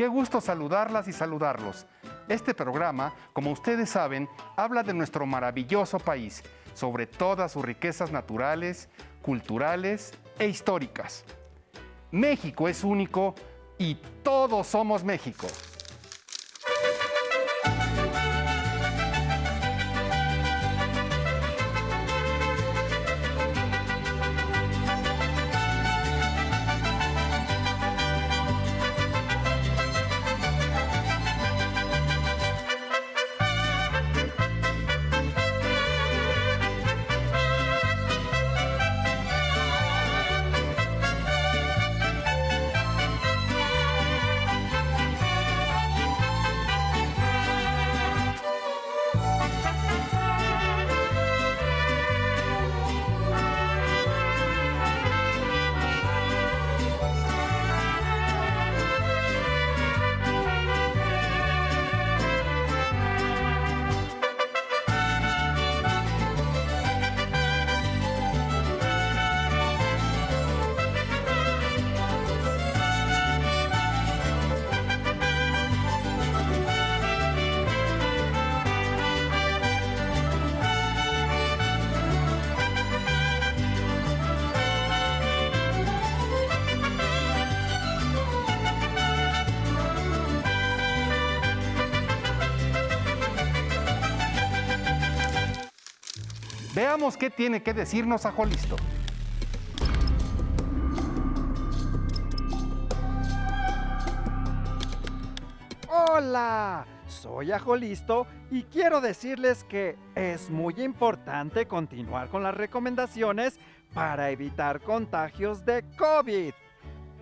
Qué gusto saludarlas y saludarlos. Este programa, como ustedes saben, habla de nuestro maravilloso país, sobre todas sus riquezas naturales, culturales e históricas. México es único y todos somos México. Veamos qué tiene que decirnos Ajolisto. ¡Hola! Soy Ajolisto y quiero decirles que es muy importante continuar con las recomendaciones para evitar contagios de COVID.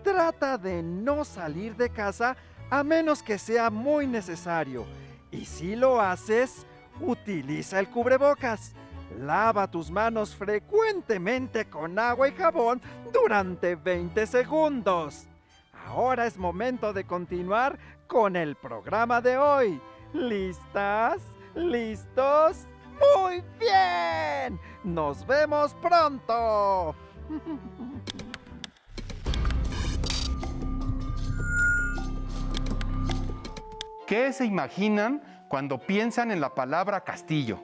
Trata de no salir de casa a menos que sea muy necesario. Y si lo haces, utiliza el cubrebocas. Lava tus manos frecuentemente con agua y jabón durante 20 segundos. Ahora es momento de continuar con el programa de hoy. ¿Listas? ¿Listos? ¡Muy bien! ¡Nos vemos pronto! ¿Qué se imaginan cuando piensan en la palabra castillo?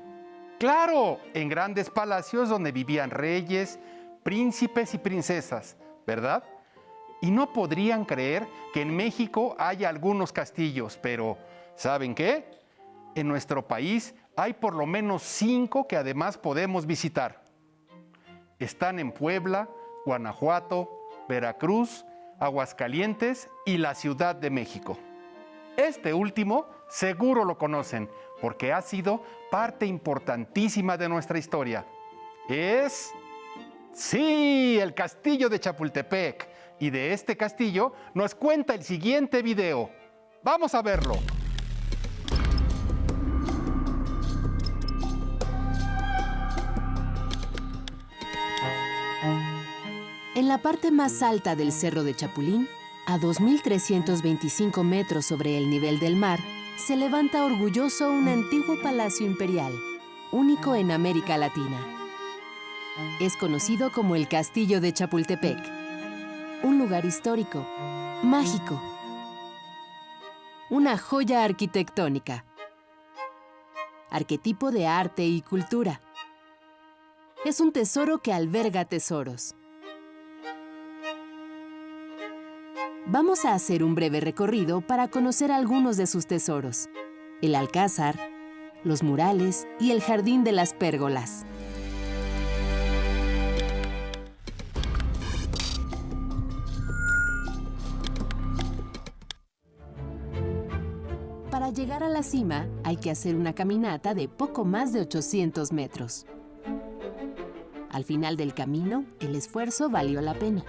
¡Claro! En grandes palacios donde vivían reyes, príncipes y princesas, ¿verdad? Y no podrían creer que en México haya algunos castillos, pero ¿saben qué? En nuestro país hay por lo menos 5 que además podemos visitar. Están en Puebla, Guanajuato, Veracruz, Aguascalientes y la Ciudad de México. Este último seguro lo conocen porque ha sido parte importantísima de nuestra historia. Sí, el Castillo de Chapultepec. Y de este castillo nos cuenta el siguiente video. ¡Vamos a verlo! En la parte más alta del Cerro de Chapulín, a 2.325 metros sobre el nivel del mar, se levanta orgulloso un antiguo palacio imperial, único en América Latina. Es conocido como el Castillo de Chapultepec, un lugar histórico, mágico, una joya arquitectónica, arquetipo de arte y cultura. Es un tesoro que alberga tesoros. Vamos a hacer un breve recorrido para conocer algunos de sus tesoros: el Alcázar, los murales y el Jardín de las Pérgolas. Para llegar a la cima, hay que hacer una caminata de poco más de 800 metros. Al final del camino, el esfuerzo valió la pena.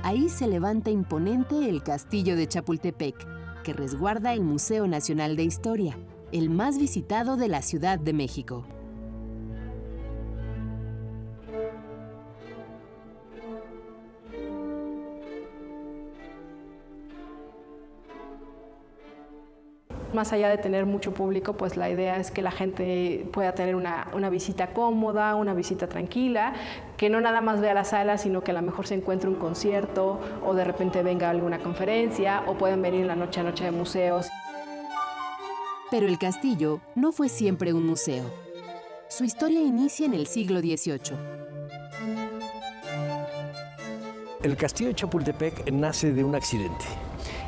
Ahí se levanta imponente el Castillo de Chapultepec, que resguarda el Museo Nacional de Historia, el más visitado de la Ciudad de México. Más allá de tener mucho público, pues la idea es que la gente pueda tener una visita cómoda, una visita tranquila, que no nada más vea la sala, sino que a lo mejor se encuentre un concierto o de repente venga alguna conferencia o pueden venir la noche a noche de museos. Pero el castillo no fue siempre un museo. Su historia inicia en el siglo XVIII. El castillo de Chapultepec nace de un accidente.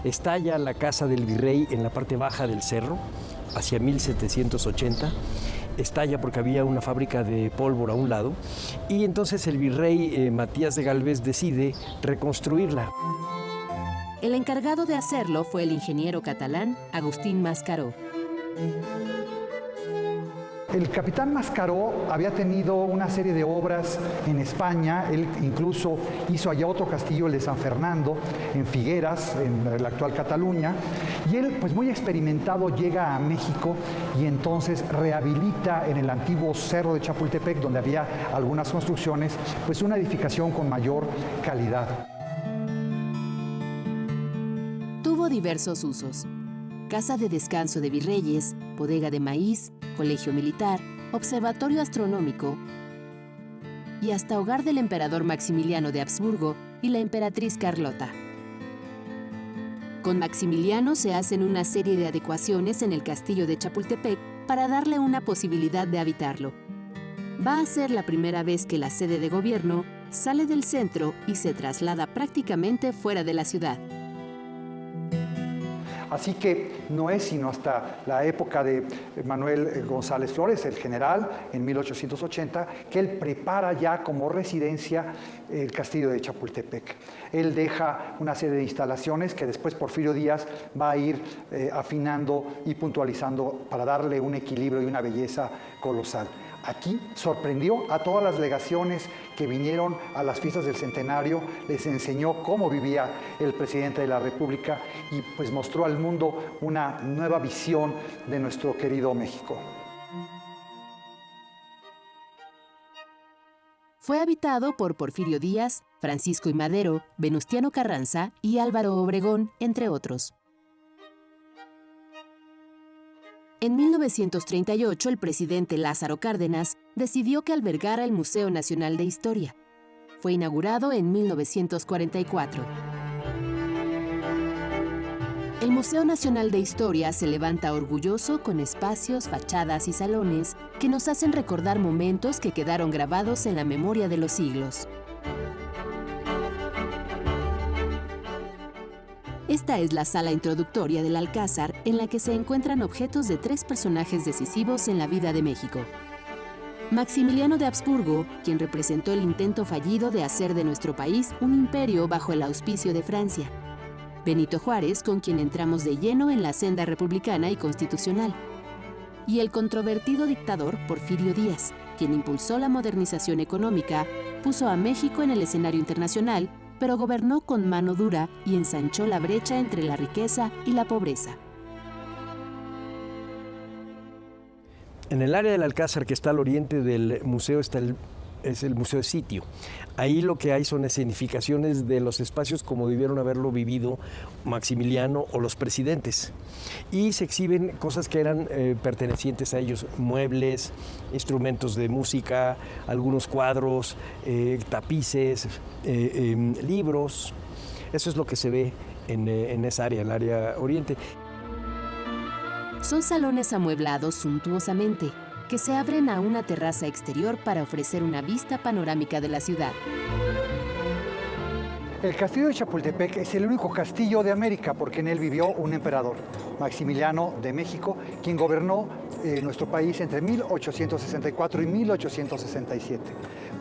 Estalla la casa del virrey en la parte baja del cerro, hacia 1780. Estalla porque había una fábrica de pólvora a un lado. Y entonces el virrey Matías de Gálvez decide reconstruirla. El encargado de hacerlo fue el ingeniero catalán Agustín Mascaró. El capitán Mascaró había tenido una serie de obras en España. Él incluso hizo allá otro castillo, el de San Fernando, en Figueras, en la actual Cataluña. Y él, pues muy experimentado, llega a México y entonces rehabilita en el antiguo Cerro de Chapultepec, donde había algunas construcciones, pues una edificación con mayor calidad. Tuvo diversos usos: casa de descanso de virreyes, bodega de maíz, colegio militar, observatorio astronómico y hasta hogar del emperador Maximiliano de Habsburgo y la emperatriz Carlota. Con Maximiliano se hacen una serie de adecuaciones en el castillo de Chapultepec para darle una posibilidad de habitarlo. Va a ser la primera vez que la sede de gobierno sale del centro y se traslada prácticamente fuera de la ciudad. Así que no es sino hasta la época de Manuel González Flores, el general, en 1880, que él prepara ya como residencia el castillo de Chapultepec. Él deja una serie de instalaciones que después Porfirio Díaz va a ir afinando y puntualizando para darle un equilibrio y una belleza colosal. Aquí sorprendió a todas las legaciones que vinieron a las fiestas del centenario, les enseñó cómo vivía el presidente de la República y pues mostró al mundo una nueva visión de nuestro querido México. Fue habitado por Porfirio Díaz, Francisco I. Madero, Venustiano Carranza y Álvaro Obregón, entre otros. En 1938, el presidente Lázaro Cárdenas decidió que albergara el Museo Nacional de Historia. Fue inaugurado en 1944. El Museo Nacional de Historia se levanta orgulloso con espacios, fachadas y salones que nos hacen recordar momentos que quedaron grabados en la memoria de los siglos. Esta es la sala introductoria del Alcázar, en la que se encuentran objetos de 3 personajes decisivos en la vida de México. Maximiliano de Habsburgo, quien representó el intento fallido de hacer de nuestro país un imperio bajo el auspicio de Francia. Benito Juárez, con quien entramos de lleno en la senda republicana y constitucional. Y el controvertido dictador Porfirio Díaz, quien impulsó la modernización económica, puso a México en el escenario internacional, pero gobernó con mano dura y ensanchó la brecha entre la riqueza y la pobreza. En el área del Alcázar, que está al oriente del museo, es el Museo de Sitio. Ahí lo que hay son escenificaciones de los espacios como debieron haberlo vivido Maximiliano o los presidentes. Y se exhiben cosas que eran pertenecientes a ellos, muebles, instrumentos de música, algunos cuadros, tapices, libros. Eso es lo que se ve en esa área, el área oriente. Son salones amueblados suntuosamente, que se abren a una terraza exterior para ofrecer una vista panorámica de la ciudad. El castillo de Chapultepec es el único castillo de América porque en él vivió un emperador, Maximiliano de México, quien gobernó nuestro país entre 1864 y 1867.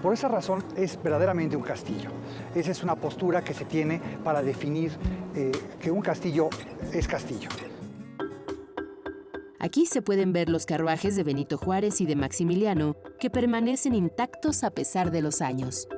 Por esa razón es verdaderamente un castillo. Esa es una postura que se tiene para definir que un castillo es castillo. Aquí se pueden ver los carruajes de Benito Juárez y de Maximiliano, que permanecen intactos a pesar de los años.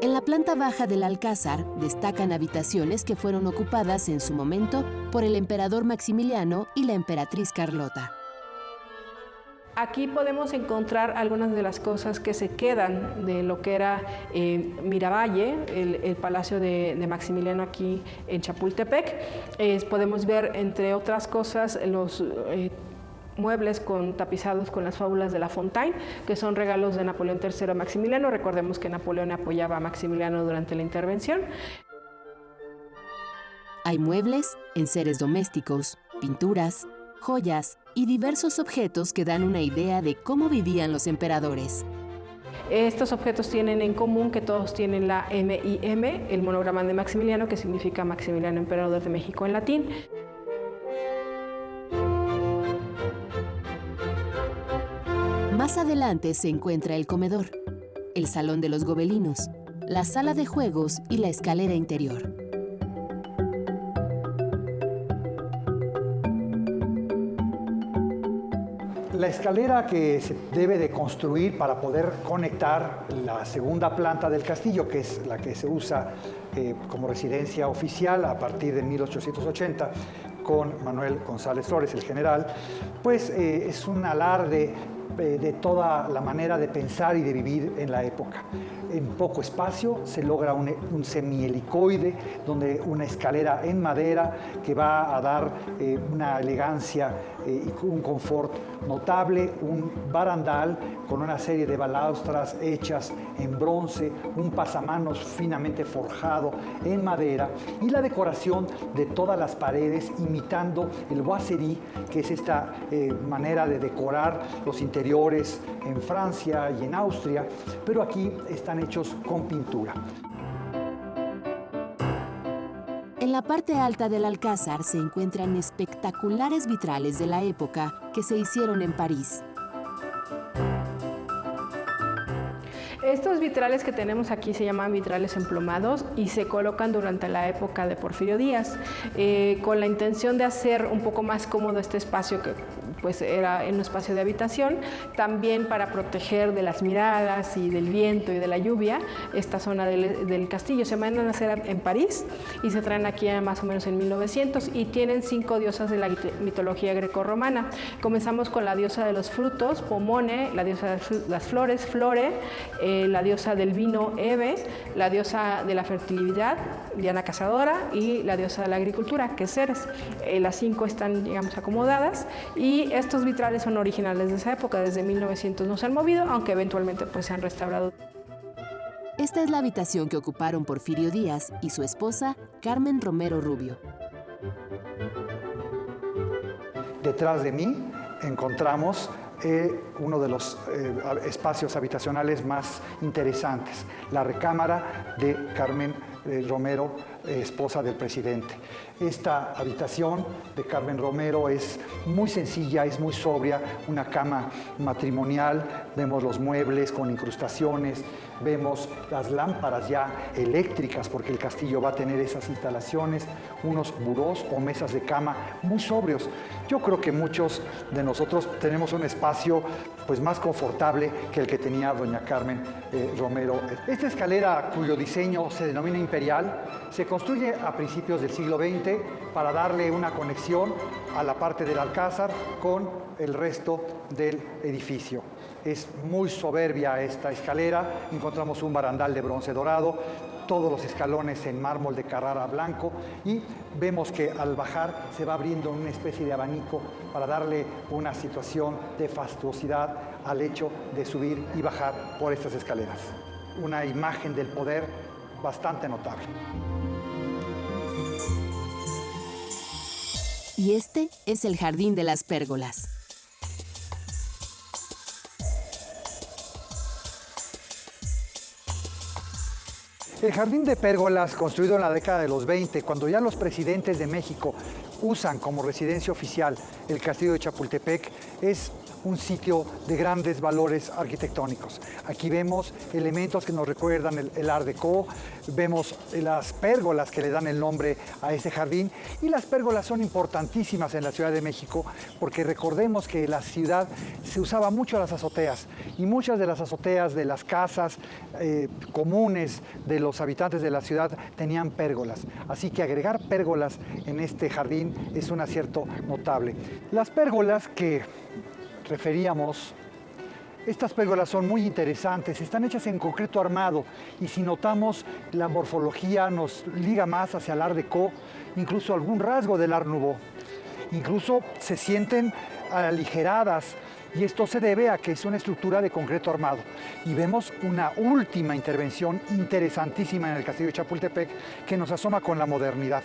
En la planta baja del Alcázar destacan habitaciones que fueron ocupadas en su momento por el emperador Maximiliano y la emperatriz Carlota. Aquí podemos encontrar algunas de las cosas que se quedan de lo que era Miravalle, el palacio de Maximiliano aquí en Chapultepec. Podemos ver, entre otras cosas, los muebles tapizados con las fábulas de La Fontaine, que son regalos de Napoleón III a Maximiliano. Recordemos que Napoleón apoyaba a Maximiliano durante la intervención. Hay muebles, enseres domésticos, pinturas, joyas y diversos objetos que dan una idea de cómo vivían los emperadores. Estos objetos tienen en común que todos tienen la MIM, el monograma de Maximiliano, que significa Maximiliano Emperador de México en latín. Más adelante se encuentra el comedor, el salón de los gobelinos, la sala de juegos y la escalera interior. La escalera que se debe de construir para poder conectar la segunda planta del castillo, que es la que se usa como residencia oficial a partir de 1880, con Manuel González Flores, el general, pues es un alarde de toda la manera de pensar y de vivir en la época. En poco espacio se logra un semihelicoide, donde una escalera en madera que va a dar una elegancia y un confort notable, un barandal con una serie de balaustras hechas en bronce, un pasamanos finamente forjado en madera y la decoración de todas las paredes imitando el boiserie, que es esta manera de decorar los interiores en Francia y en Austria, pero aquí están hechos con pintura. En la parte alta del alcázar se encuentran espectaculares vitrales de la época que se hicieron en París. Estos vitrales que tenemos aquí se llaman vitrales emplomados y se colocan durante la época de Porfirio Díaz, con la intención de hacer un poco más cómodo este espacio que pues era en un espacio de habitación, también para proteger de las miradas y del viento y de la lluvia esta zona del castillo. Se mandan a hacer en París y se traen aquí más o menos en 1900 y tienen 5 diosas de la mitología grecorromana. Comenzamos con la diosa de los frutos, Pomone, la diosa de las flores, Flore, la diosa del vino, Hebe, la diosa de la fertilidad, Diana Cazadora, y la diosa de la agricultura, que es Ceres. Las 5 están, digamos, acomodadas y estos vitrales son originales de esa época, desde 1900 no se han movido, aunque eventualmente pues se han restaurado. Esta es la habitación que ocuparon Porfirio Díaz y su esposa, Carmen Romero Rubio. Detrás de mí encontramos uno de los espacios habitacionales más interesantes, la recámara de Carmen Romero, esposa del presidente. Esta habitación de Carmen Romero es muy sencilla, es muy sobria, una cama matrimonial, vemos los muebles con incrustaciones, vemos las lámparas ya eléctricas, porque el castillo va a tener esas instalaciones, unos burós o mesas de cama muy sobrios. Yo creo que muchos de nosotros tenemos un espacio pues más confortable que el que tenía doña Carmen Romero. Esta escalera, cuyo diseño se denomina imperial, se construye a principios del siglo XX para darle una conexión a la parte del alcázar con el resto del edificio. Es muy soberbia esta escalera, encontramos un barandal de bronce dorado, todos los escalones en mármol de Carrara blanco y vemos que al bajar se va abriendo una especie de abanico para darle una situación de fastuosidad al hecho de subir y bajar por estas escaleras. Una imagen del poder bastante notable. Y este es el Jardín de las Pérgolas. El Jardín de Pérgolas, construido en la década de los 20, cuando ya los presidentes de México usan como residencia oficial el Castillo de Chapultepec, es un sitio de grandes valores arquitectónicos. Aquí vemos elementos que nos recuerdan el Art Deco, vemos las pérgolas que le dan el nombre a este jardín, y las pérgolas son importantísimas en la Ciudad de México porque recordemos que la ciudad se usaba mucho las azoteas y muchas de las azoteas de las casas comunes de los habitantes de la ciudad tenían pérgolas. Así que agregar pérgolas en este jardín es un acierto notable. Las pérgolas que referíamos, estas pérgolas son muy interesantes, están hechas en concreto armado y si notamos la morfología nos liga más hacia el Art Deco, incluso algún rasgo del Art Nouveau. Incluso se sienten aligeradas y esto se debe a que es una estructura de concreto armado. Y vemos una última intervención interesantísima en el Castillo de Chapultepec que nos asoma con la modernidad.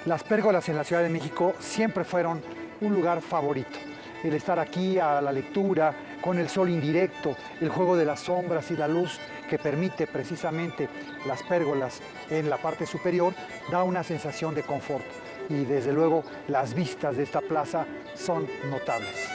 Las pérgolas en la Ciudad de México siempre fueron un lugar favorito. El estar aquí a la lectura, con el sol indirecto, el juego de las sombras y la luz que permite precisamente las pérgolas en la parte superior, da una sensación de confort. Y desde luego las vistas de esta plaza son notables.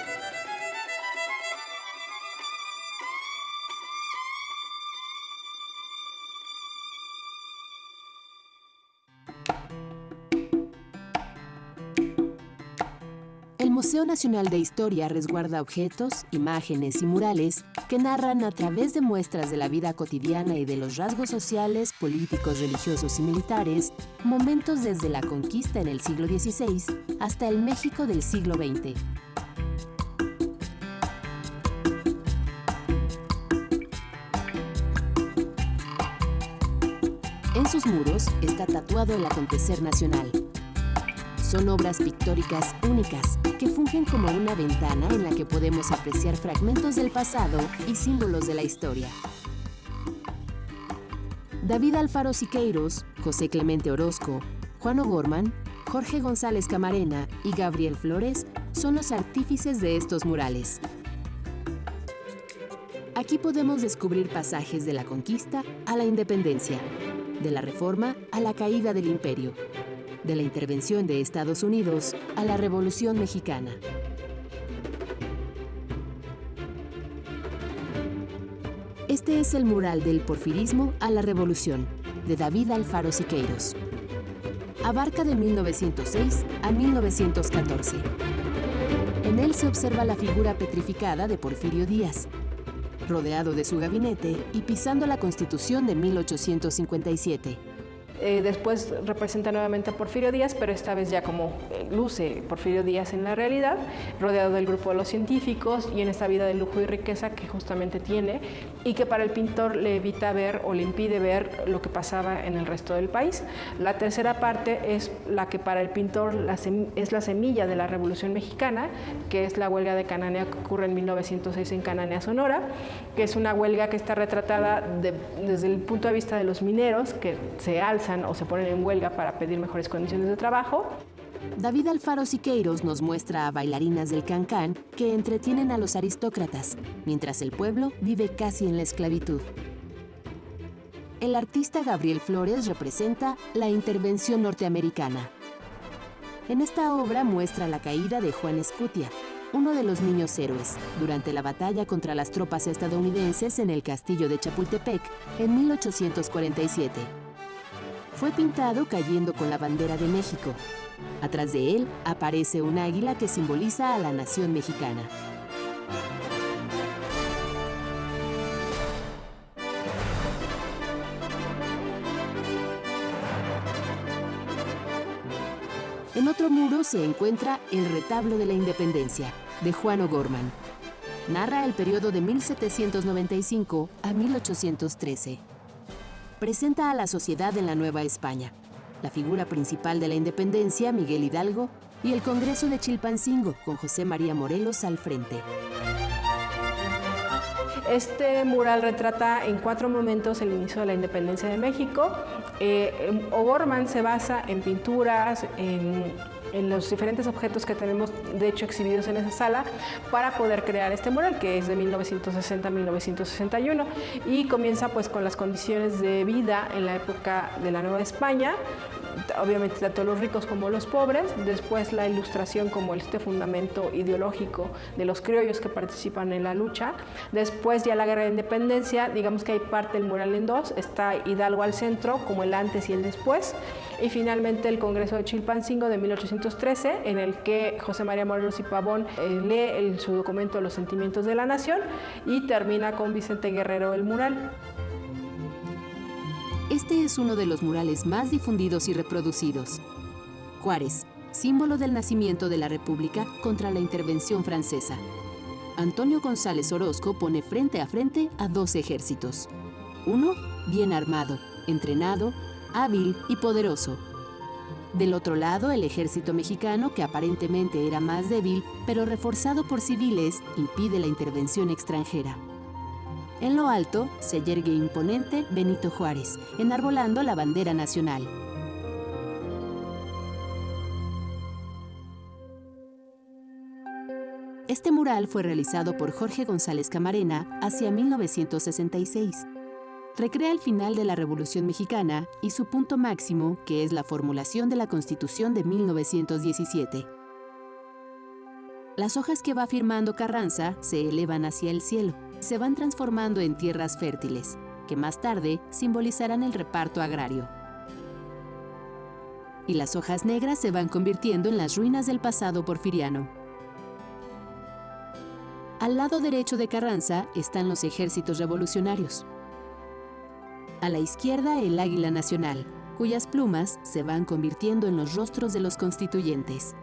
El Museo Nacional de Historia resguarda objetos, imágenes y murales que narran a través de muestras de la vida cotidiana y de los rasgos sociales, políticos, religiosos y militares, momentos desde la conquista en el siglo XVI hasta el México del siglo XX. En sus muros está tatuado el acontecer nacional. Son obras pictóricas únicas que fungen como una ventana en la que podemos apreciar fragmentos del pasado y símbolos de la historia. David Alfaro Siqueiros, José Clemente Orozco, Juan O'Gorman, Jorge González Camarena y Gabriel Flores son los artífices de estos murales. Aquí podemos descubrir pasajes de la conquista a la independencia, de la Reforma a la caída del Imperio, de la intervención de Estados Unidos a la Revolución Mexicana. Este es el mural del porfirismo a la Revolución, de David Alfaro Siqueiros. Abarca de 1906 a 1914. En él se observa la figura petrificada de Porfirio Díaz, rodeado de su gabinete y pisando la Constitución de 1857. Después representa nuevamente a Porfirio Díaz, pero esta vez ya como luce Porfirio Díaz en la realidad, rodeado del grupo de los científicos y en esta vida de lujo y riqueza que justamente tiene y que para el pintor le evita ver o le impide ver lo que pasaba en el resto del país. La tercera parte es la que para el pintor es la semilla de la Revolución Mexicana, que es la huelga de Cananea que ocurre en 1906 en Cananea, Sonora, que es una huelga que está retratada desde el punto de vista de los mineros que se alzan o se ponen en huelga para pedir mejores condiciones de trabajo. David Alfaro Siqueiros nos muestra a bailarinas del cancán que entretienen a los aristócratas, mientras el pueblo vive casi en la esclavitud. El artista Gabriel Flores representa la intervención norteamericana. En esta obra muestra la caída de Juan Escutia, uno de los niños héroes, durante la batalla contra las tropas estadounidenses en el castillo de Chapultepec en 1847. Fue pintado cayendo con la bandera de México. Atrás de él aparece un águila que simboliza a la nación mexicana. En otro muro se encuentra El retablo de la Independencia, de Juan O'Gorman. Narra el periodo de 1795 a 1813. Presenta a la sociedad en la Nueva España, la figura principal de la independencia, Miguel Hidalgo, y el Congreso de Chilpancingo, con José María Morelos al frente. Este mural retrata en 4 momentos el inicio de la independencia de México. O'Gorman se basa en pinturas, en los diferentes objetos que tenemos de hecho exhibidos en esa sala para poder crear este mural, que es de 1960 a 1961 y comienza pues con las condiciones de vida en la época de la Nueva España, obviamente tanto los ricos como los pobres, después la ilustración como este fundamento ideológico de los criollos que participan en la lucha, después ya la guerra de independencia, digamos que hay parte del mural en 2, está Hidalgo al centro como el antes y el después, y finalmente el Congreso de Chilpancingo de 1813, en el que José María Morelos y Pavón lee su documento Los sentimientos de la nación y termina con Vicente Guerrero el mural. Este es uno de los murales más difundidos y reproducidos. Juárez, símbolo del nacimiento de la República contra la intervención francesa. Antonio González Orozco pone frente a frente a dos ejércitos. Uno, bien armado, entrenado, hábil y poderoso. Del otro lado, el ejército mexicano, que aparentemente era más débil, pero reforzado por civiles, impide la intervención extranjera. En lo alto se yergue imponente Benito Juárez, enarbolando la bandera nacional. Este mural fue realizado por Jorge González Camarena hacia 1966. Recrea el final de la Revolución Mexicana y su punto máximo, que es la formulación de la Constitución de 1917. Las hojas que va firmando Carranza se elevan hacia el cielo, se van transformando en tierras fértiles, que más tarde simbolizarán el reparto agrario. Y las hojas negras se van convirtiendo en las ruinas del pasado porfiriano. Al lado derecho de Carranza están los ejércitos revolucionarios. A la izquierda, el águila nacional, cuyas plumas se van convirtiendo en los rostros de los constituyentes.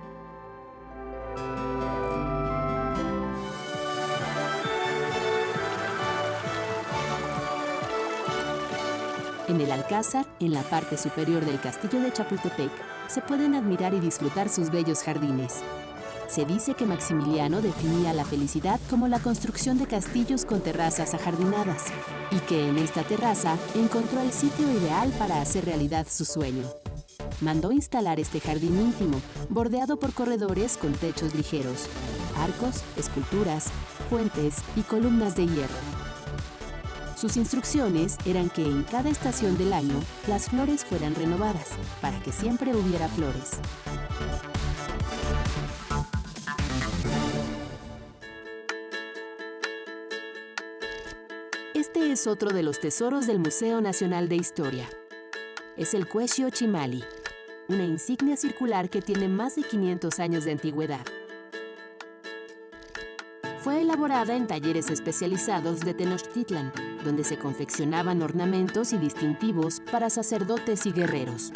En el Alcázar, en la parte superior del castillo de Chapultepec, se pueden admirar y disfrutar sus bellos jardines. Se dice que Maximiliano definía la felicidad como la construcción de castillos con terrazas ajardinadas, y que en esta terraza encontró el sitio ideal para hacer realidad su sueño. Mandó instalar este jardín íntimo, bordeado por corredores con techos ligeros, arcos, esculturas, puentes y columnas de hierro. Sus instrucciones eran que en cada estación del año las flores fueran renovadas, para que siempre hubiera flores. Este es otro de los tesoros del Museo Nacional de Historia. Es el Cuello Chimali, una insignia circular que tiene más de 500 años de antigüedad. Fue elaborada en talleres especializados de Tenochtitlan, donde se confeccionaban ornamentos y distintivos para sacerdotes y guerreros.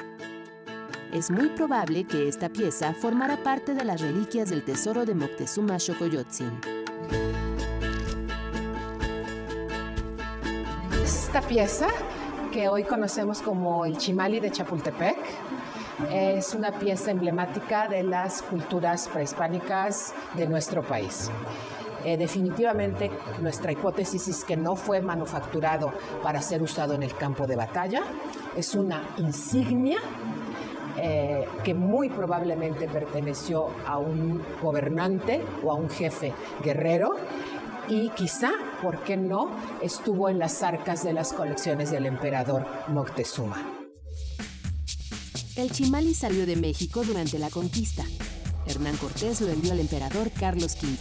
Es muy probable que esta pieza formara parte de las reliquias del tesoro de Moctezuma Xocoyotzin. Esta pieza, que hoy conocemos como el Chimali de Chapultepec, es una pieza emblemática de las culturas prehispánicas de nuestro país. Definitivamente nuestra hipótesis es que no fue manufacturado para ser usado en el campo de batalla. Es una insignia que muy probablemente perteneció a un gobernante o a un jefe guerrero, y quizá, ¿por qué no?, estuvo en las arcas de las colecciones del emperador Moctezuma. El Chimali salió de México durante la conquista. Hernán Cortés lo envió al emperador Carlos V.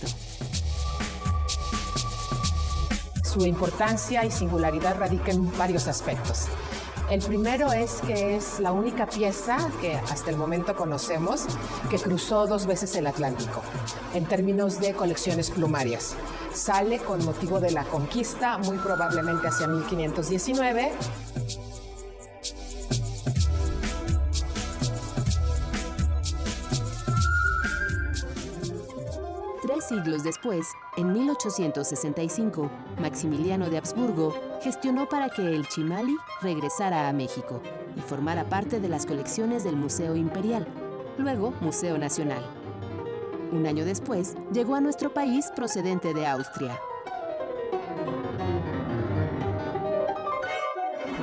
Su importancia y singularidad radica en varios aspectos. El primero es que es la única pieza que hasta el momento conocemos que cruzó 2 veces el Atlántico, en términos de colecciones plumarias. Sale con motivo de la conquista, muy probablemente hacia 1519. Tres siglos después, en 1865, Maximiliano de Habsburgo gestionó para que el Chimali regresara a México y formara parte de las colecciones del Museo Imperial, luego Museo Nacional. Un año después, llegó a nuestro país procedente de Austria.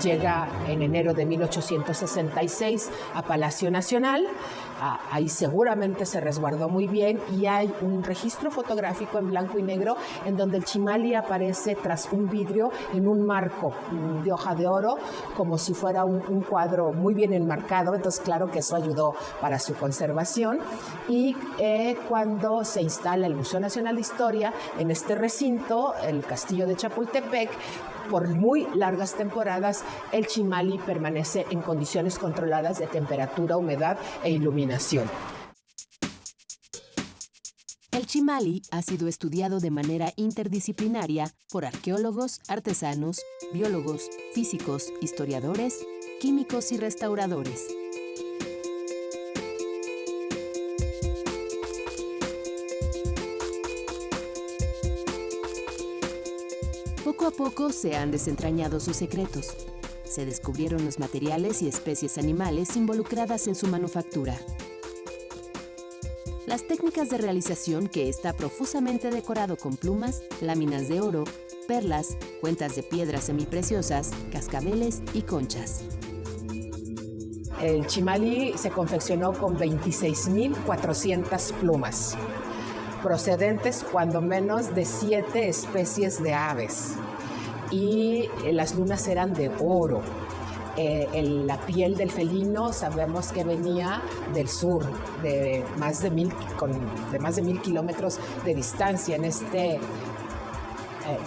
Llega en enero de 1866 a Palacio Nacional. Ahí seguramente se resguardó muy bien y hay un registro fotográfico en blanco y negro en donde el Chimali aparece tras un vidrio en un marco de hoja de oro, como si fuera un cuadro muy bien enmarcado. Entonces, claro que eso ayudó para su conservación. Y cuando se instala el Museo Nacional de Historia en este recinto, el Castillo de Chapultepec, por muy largas temporadas, el Chimali permanece en condiciones controladas de temperatura, humedad e iluminación. El Chimali ha sido estudiado de manera interdisciplinaria por arqueólogos, artesanos, biólogos, físicos, historiadores, químicos y restauradores. Poco a poco se han desentrañado sus secretos. Se descubrieron los materiales y especies animales involucradas en su manufactura. Las técnicas de realización, que está profusamente decorado con plumas, láminas de oro, perlas, cuentas de piedras semipreciosas, cascabeles y conchas. El chimalí se confeccionó con 26.400 plumas, procedentes cuando menos de 7 especies de aves. Y las lunas eran de oro. La piel del felino sabemos que venía del sur, de más de 1.000 kilómetros de distancia, en este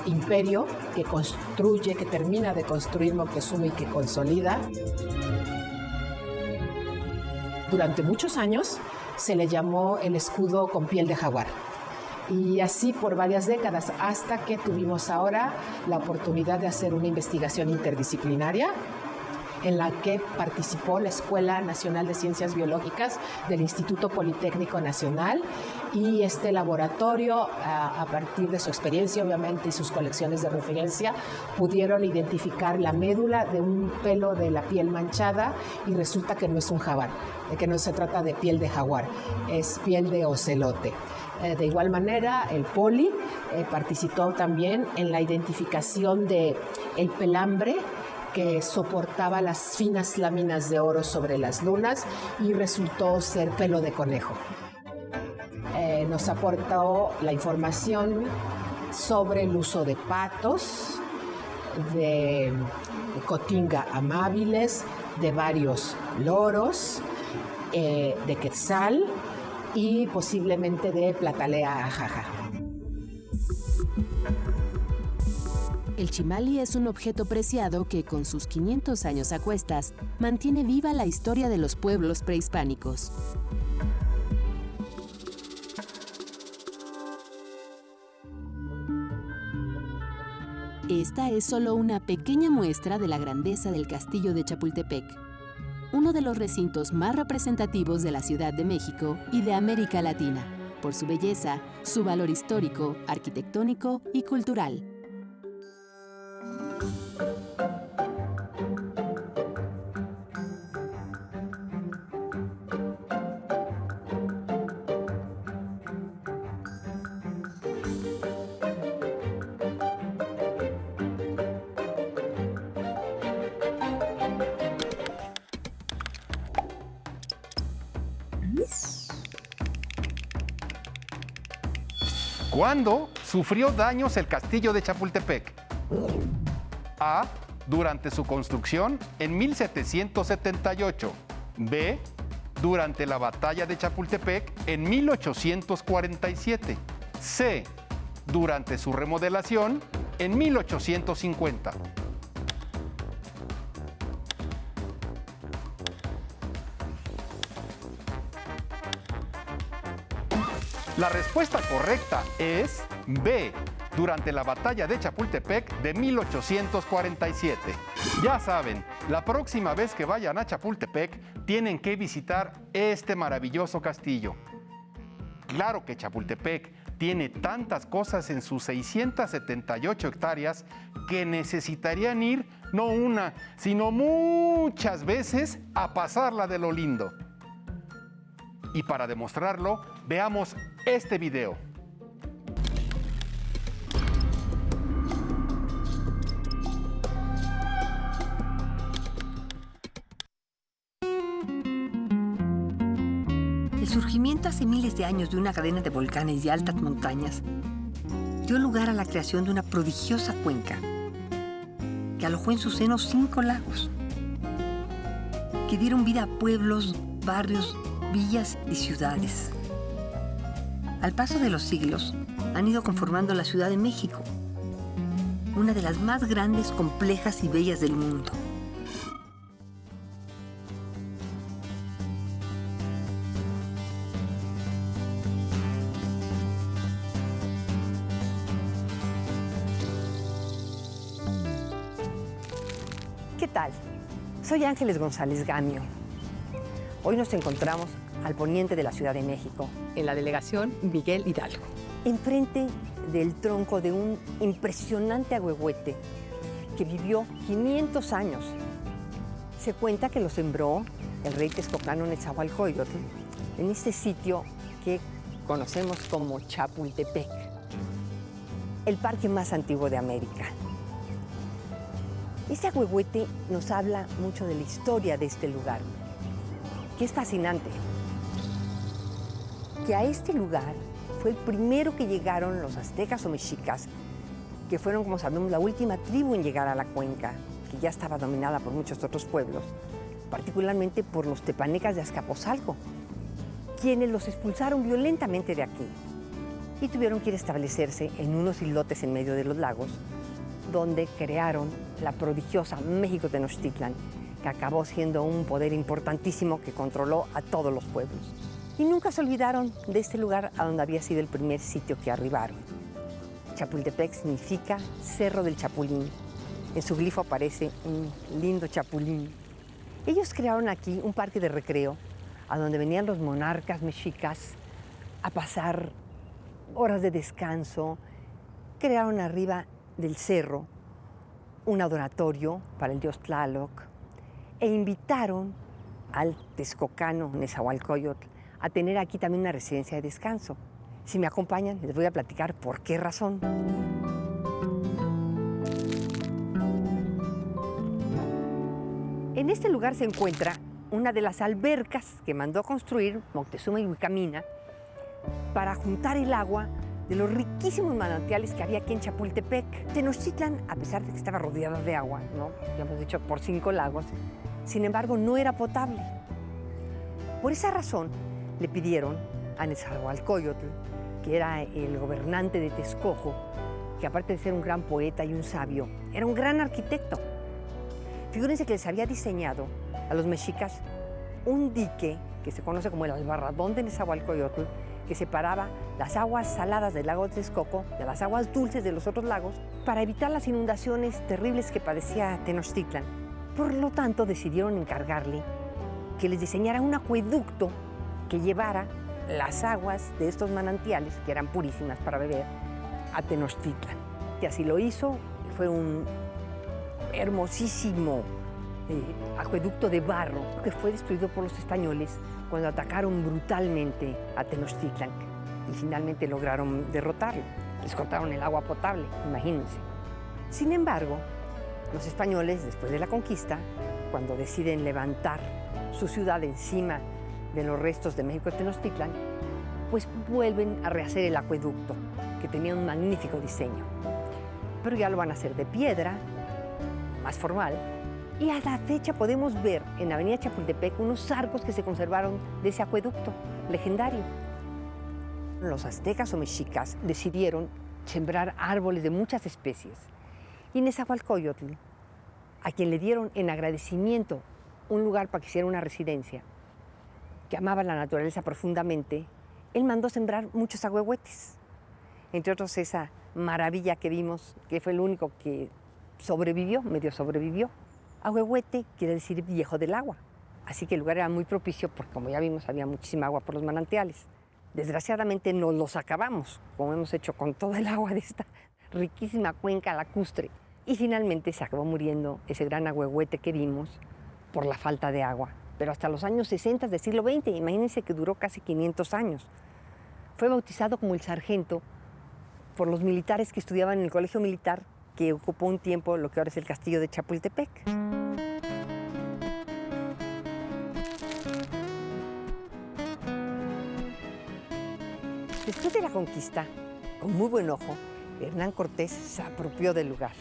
imperio que construye, que termina de construir Moctezuma y que consolida. Durante muchos años se le llamó el escudo con piel de jaguar. Y así por varias décadas, hasta que tuvimos ahora la oportunidad de hacer una investigación interdisciplinaria en la que participó la Escuela Nacional de Ciencias Biológicas del Instituto Politécnico Nacional, y este laboratorio, a partir de su experiencia obviamente y sus colecciones de referencia, pudieron identificar la médula de un pelo de la piel manchada, y resulta que no es un jaguar, que no se trata de piel de jaguar, es piel de ocelote. De igual manera, el Poli participó también en la identificación del pelambre que soportaba las finas láminas de oro sobre las lunas, y resultó ser pelo de conejo. Nos aportó la información sobre el uso de patos, de cotinga amabilis, de varios loros, de quetzal y posiblemente de platalea ajaja. El chimalí es un objeto preciado que, con sus 500 años a cuestas, mantiene viva la historia de los pueblos prehispánicos. Esta es solo una pequeña muestra de la grandeza del Castillo de Chapultepec, uno de los recintos más representativos de la Ciudad de México y de América Latina, por su belleza, su valor histórico, arquitectónico y cultural. ¿Cuándo sufrió daños el Castillo de Chapultepec? A. Durante su construcción en 1778. B. Durante la Batalla de Chapultepec en 1847. C. Durante su remodelación en 1850. La respuesta correcta es B. Durante la Batalla de Chapultepec de 1847. Ya saben, la próxima vez que vayan a Chapultepec tienen que visitar este maravilloso castillo. Claro que Chapultepec tiene tantas cosas en sus 678 hectáreas que necesitarían ir no una, sino muchas veces a pasarla de lo lindo. Y para demostrarlo, veamos este video. El surgimiento hace miles de años de una cadena de volcanes y altas montañas dio lugar a la creación de una prodigiosa cuenca que alojó en su seno 5 lagos que dieron vida a pueblos, barrios, villas y ciudades. Al paso de los siglos, han ido conformando la Ciudad de México, una de las más grandes, complejas y bellas del mundo. ¿Qué tal? Soy Ángeles González Gamio. Hoy nos encontramos al poniente de la Ciudad de México, En la delegación Miguel Hidalgo. enfrente del tronco de un impresionante ahuehuete que vivió 500 años. Se cuenta que lo sembró el rey texcocano Netzahualcóyotl en este sitio que conocemos como Chapultepec, el parque más antiguo de América. Este ahuehuete nos habla mucho de la historia de este lugar, que es fascinante. Que a este lugar fue el primero que llegaron los aztecas o mexicas, que fueron, como sabemos, la última tribu en llegar a la cuenca, que ya estaba dominada por muchos otros pueblos, particularmente por los tepanecas de Azcapotzalco, quienes los expulsaron violentamente de aquí y tuvieron que ir a establecerse en unos islotes en medio de los lagos, donde crearon la prodigiosa México Tenochtitlan, que acabó siendo un poder importantísimo que controló a todos los pueblos. Y nunca se olvidaron de este lugar a donde había sido el primer sitio que arribaron. Chapultepec significa Cerro del Chapulín. En su glifo aparece un lindo chapulín. Ellos crearon aquí un parque de recreo a donde venían los monarcas mexicas a pasar horas de descanso. Crearon arriba del cerro un adoratorio para el dios Tlaloc e invitaron al texcocano Netzahualcóyotl a tener aquí también una residencia de descanso. Si me acompañan, les voy a platicar por qué razón. En este lugar se encuentra una de las albercas que mandó construir Moctezuma y Huicamina para juntar el agua de los riquísimos manantiales que había aquí en Chapultepec. Tenochtitlan, a pesar de que estaba rodeada de agua, ¿no? Ya hemos dicho por 5 lagos, sin embargo no era potable. Por esa razón le pidieron a Netzahualcóyotl, que era el gobernante de Texcoco, que aparte de ser un gran poeta y un sabio, era un gran arquitecto. Figúrense que les había diseñado a los mexicas un dique que se conoce como el Albarradón de Netzahualcóyotl, que separaba las aguas saladas del lago de Texcoco de las aguas dulces de los otros lagos para evitar las inundaciones terribles que padecía Tenochtitlan. Por lo tanto, decidieron encargarle que les diseñara un acueducto que llevara las aguas de estos manantiales, que eran purísimas para beber, a Tenochtitlan. Y así lo hizo. Fue un hermosísimo acueducto de barro que fue destruido por los españoles cuando atacaron brutalmente a Tenochtitlan y finalmente lograron derrotarlo. Les cortaron el agua potable, imagínense. Sin embargo, los españoles, después de la conquista, cuando deciden levantar su ciudad encima de los restos de México Tenochtitlan, pues vuelven a rehacer el acueducto, que tenía un magnífico diseño. Pero ya lo van a hacer de piedra, más formal, y a la fecha podemos ver en Avenida Chapultepec unos arcos que se conservaron de ese acueducto legendario. Los aztecas o mexicas decidieron sembrar árboles de muchas especies. Y Netzahualcóyotl, a quien le dieron en agradecimiento un lugar para que hiciera una residencia, que amaba la naturaleza profundamente, él mandó sembrar muchos ahuehuetes. Entre otros, esa maravilla que vimos, que fue el único que sobrevivió, medio sobrevivió. Ahuehuete quiere decir viejo del agua. Así que el lugar era muy propicio porque, como ya vimos, había muchísima agua por los manantiales. Desgraciadamente no los acabamos, como hemos hecho con todo el agua de esta riquísima cuenca lacustre. Y finalmente se acabó muriendo ese gran ahuehuete que vimos por la falta de agua. Pero hasta los años 60 del siglo XX, imagínense que duró casi 500 años. Fue bautizado como el Sargento por los militares que estudiaban en el colegio militar que ocupó un tiempo lo que ahora es el castillo de Chapultepec. Después de la conquista, con muy buen ojo, Hernán Cortés se apropió del lugar.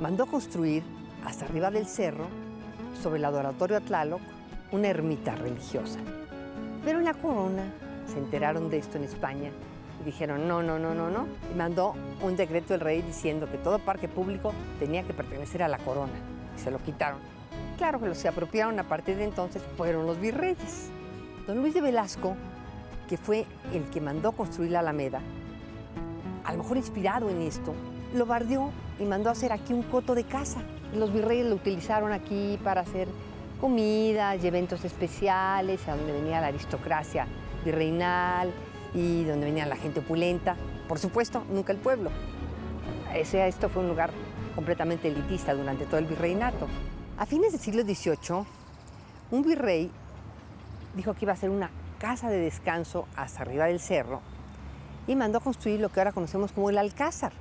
Mandó construir hasta arriba del cerro, sobre el adoratorio a Tlaloc, una ermita religiosa. Pero en la corona se enteraron de esto en España y dijeron no. Y mandó un decreto del rey diciendo que todo parque público tenía que pertenecer a la corona. Y se lo quitaron. Claro que los que se apropiaron a partir de entonces fueron los virreyes. Don Luis de Velasco, que fue el que mandó construir la Alameda, a lo mejor inspirado en esto, lo bardeó y mandó a hacer aquí un coto de caza. Los virreyes lo utilizaron aquí para hacer comidas y eventos especiales, a donde venía la aristocracia virreinal y donde venía la gente opulenta. Por supuesto, nunca el pueblo. Esto fue un lugar completamente elitista durante todo el virreinato. A fines del siglo XVIII, un virrey dijo que iba a hacer una casa de descanso hasta arriba del cerro y mandó construir lo que ahora conocemos como el Alcázar,